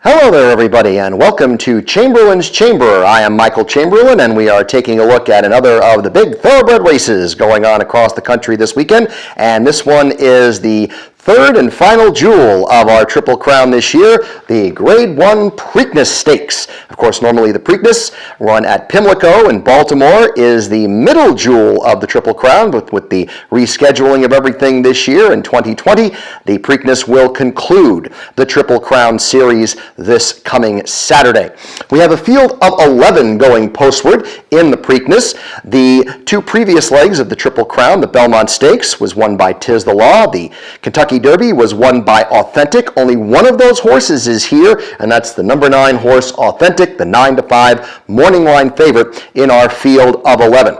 Hello there, everybody, and welcome to Chamberlain's Chamber. I am Michael Chamberlain, and we are taking a look at another of the big thoroughbred races going on across the country this weekend. And this one is the third and final jewel of our Triple Crown this year, the Grade 1 Preakness Stakes. Of course, normally the Preakness, run at Pimlico in Baltimore, is the middle jewel of the Triple Crown, but with the rescheduling of everything this year in 2020, the Preakness will conclude the Triple Crown series this coming Saturday. We have a field of 11 going postward in the Preakness. The two previous legs of the Triple Crown, the Belmont Stakes, was won by 'Tis the Law. The Kentucky Derby was won by Authentic. Only one of those horses is here, and that's the number 9 horse Authentic, the 9-5 morning line favorite in our field of 11.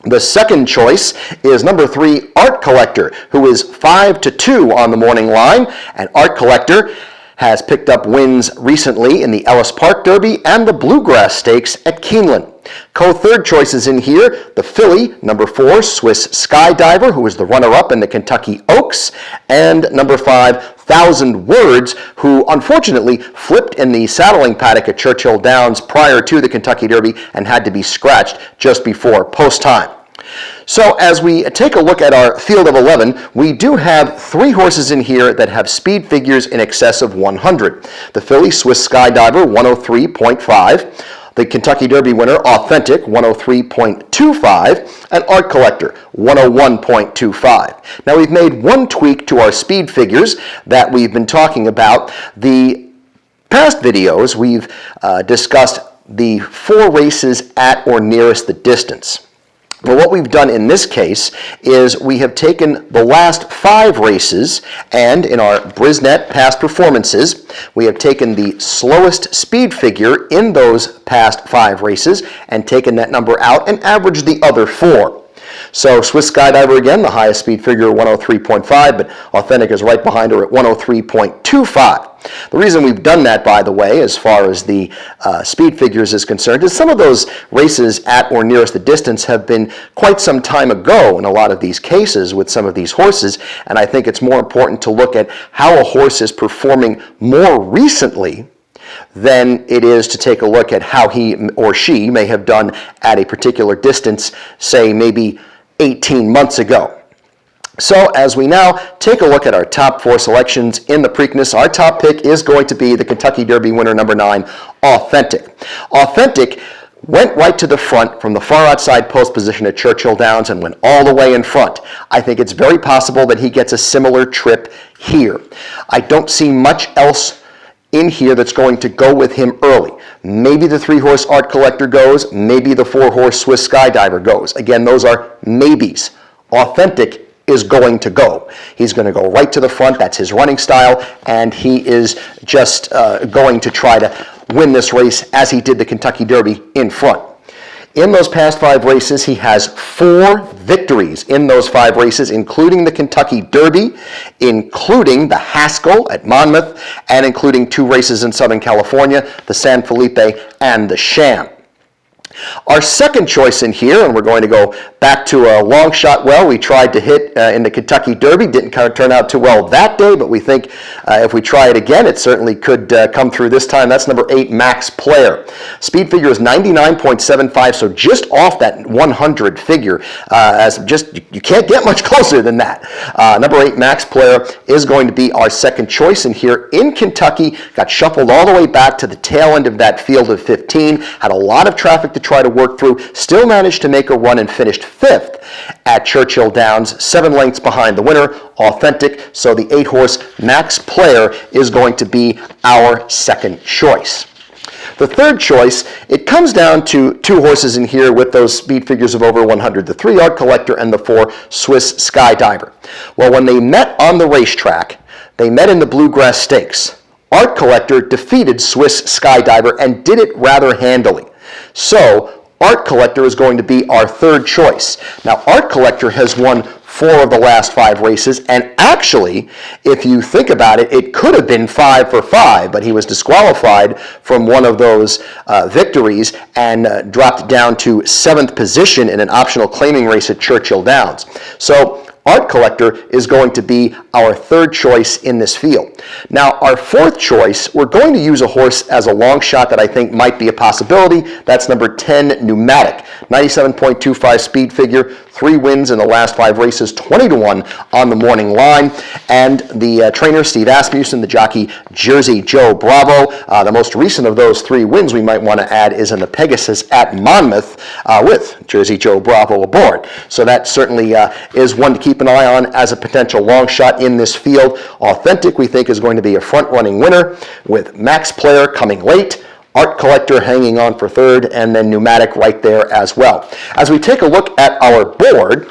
The second choice is number 3 Art Collector, who is 5-2 on the morning line, and Art Collector has picked up wins recently in the Ellis Park Derby and the Bluegrass Stakes at Keeneland. Co-third choices in here, the filly, number 4, Swiss Skydiver, who is the runner-up in the Kentucky Oaks, and number 5, Thousand Words, who unfortunately flipped in the saddling paddock at Churchill Downs prior to the Kentucky Derby and had to be scratched just before post time. So as we take a look at our field of 11, we do have 3 horses in here that have speed figures in excess of 100. The filly, Swiss Skydiver, 103.5. The Kentucky Derby winner, Authentic, 103.25, and Art Collector, 101.25. Now we've made one tweak to our speed figures that we've been talking about. The past videos, we've discussed the 4 races at or nearest the distance. Well, what we've done in this case is we have taken the last 5 races, and in our Brisnet past performances, we have taken the slowest speed figure in those past 5 races and taken that number out and averaged the other 4. So Swiss Skydiver, again, the highest speed figure, 103.5, but Authentic is right behind her at 103.25. The reason we've done that, by the way, as far as the speed figures is concerned, is some of those races at or nearest the distance have been quite some time ago in a lot of these cases with some of these horses, and I think it's more important to look at how a horse is performing more recently than it is to take a look at how he or she may have done at a particular distance, say maybe 18 months ago. So as we now take a look at our top 4 selections in the Preakness, our top pick is going to be the Kentucky Derby winner, number 9, Authentic. Authentic went right to the front from the far outside post position at Churchill Downs and went all the way in front. I think it's very possible that he gets a similar trip here. I don't see much else in here that's going to go with him early. Maybe the 3-horse Art Collector goes, maybe the 4-horse Swiss Skydiver goes. Again, those are maybes. Authentic is going to go. He's going to go right to the front. That's his running style, and he is just going to try to win this race as he did the Kentucky Derby in front. In those past 5 races, he has 4 victories in those 5 races, including the Kentucky Derby, including the Haskell at Monmouth, and including 2 races in Southern California, the San Felipe and the Sham. Our second choice in here, and we're going to go back to a long shot well we tried to hit in the Kentucky Derby. Didn't kind of turn out too well that day, but we think if we try it again, it certainly could come through this time. That's number 8, Max Player. Speed figure is 99.75, so just off that 100 figure. You can't get much closer than that. Number 8, Max Player, is going to be our second choice in here in Kentucky. Got shuffled all the way back to the tail end of that field of 15. Had a lot of traffic to try to work through, still managed to make a run and finished 5th at Churchill Downs, 7 lengths behind the winner, Authentic. So the 8-horse Max Player is going to be our second choice. The third choice, it comes down to 2 horses in here with those speed figures of over 100, the 3 Art Collector and the 4 Swiss Skydiver. Well, when they met on the racetrack, they met in the Bluegrass Stakes. Art Collector defeated Swiss Skydiver and did it rather handily. So Art Collector is going to be our third choice. Now, Art Collector has won 4 of the last 5 races, and actually, if you think about it, it could have been 5 for 5, but he was disqualified from one of those victories and dropped down to 7th position in an optional claiming race at Churchill Downs. So Art Collector is going to be our third choice in this field. Now, our fourth choice, we're going to use a horse as a long shot that I think might be a possibility. That's number 10, Pneumatic. 97.25 speed figure, 3 wins in the last 5 races, 20-1 on the morning line. And the trainer, Steve Asmussen, the jockey, Jersey Joe Bravo. The most recent of those 3 wins we might want to add is in the Pegasus at Monmouth with Jersey Joe Bravo aboard. So that certainly is one to keep an eye on as a potential long shot in this field. Authentic, we think, is going to be a front-running winner with Max Player coming late, Art Collector hanging on for third, and then Pneumatic right there as well. As we take a look at our board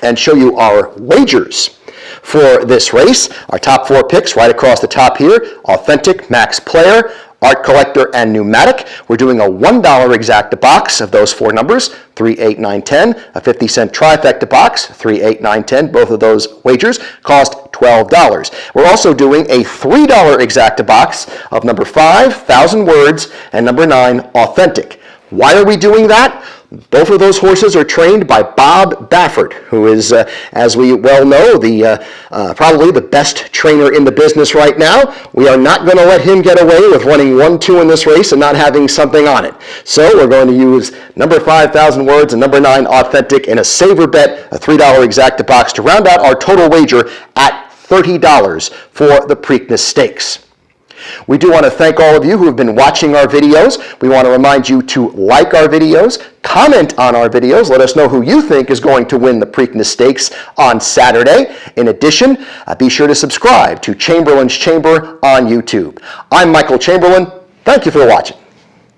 and show you our wagers for this race, our top 4 picks right across the top here: Authentic, Max Player, Art Collector, and Pneumatic. We're doing a $1 exacta box of those 4 numbers, 3, 8, 9, 10, a 50-cent trifecta box, 3, 8, 9, 10. Both of those wagers cost $12. We're also doing a $3 exacta box of number 5, 1,000 Words, and number 9, Authentic. Why are we doing that? Both of those horses are trained by Bob Baffert, who is, as we well know, probably the best trainer in the business right now. We are not going to let him get away with running 1-2 in this race and not having something on it. So we're going to use number 5, 1,000 Words, and number 9, Authentic, in a saver bet, a $3 exacta box to round out our total wager at $30 for the Preakness Stakes. We do want to thank all of you who have been watching our videos. We want to remind you to like our videos, comment on our videos, let us know who you think is going to win the Preakness Stakes on Saturday. In addition, be sure to subscribe to Chamberlain's Chamber on YouTube. I'm Michael Chamberlain. Thank you for watching.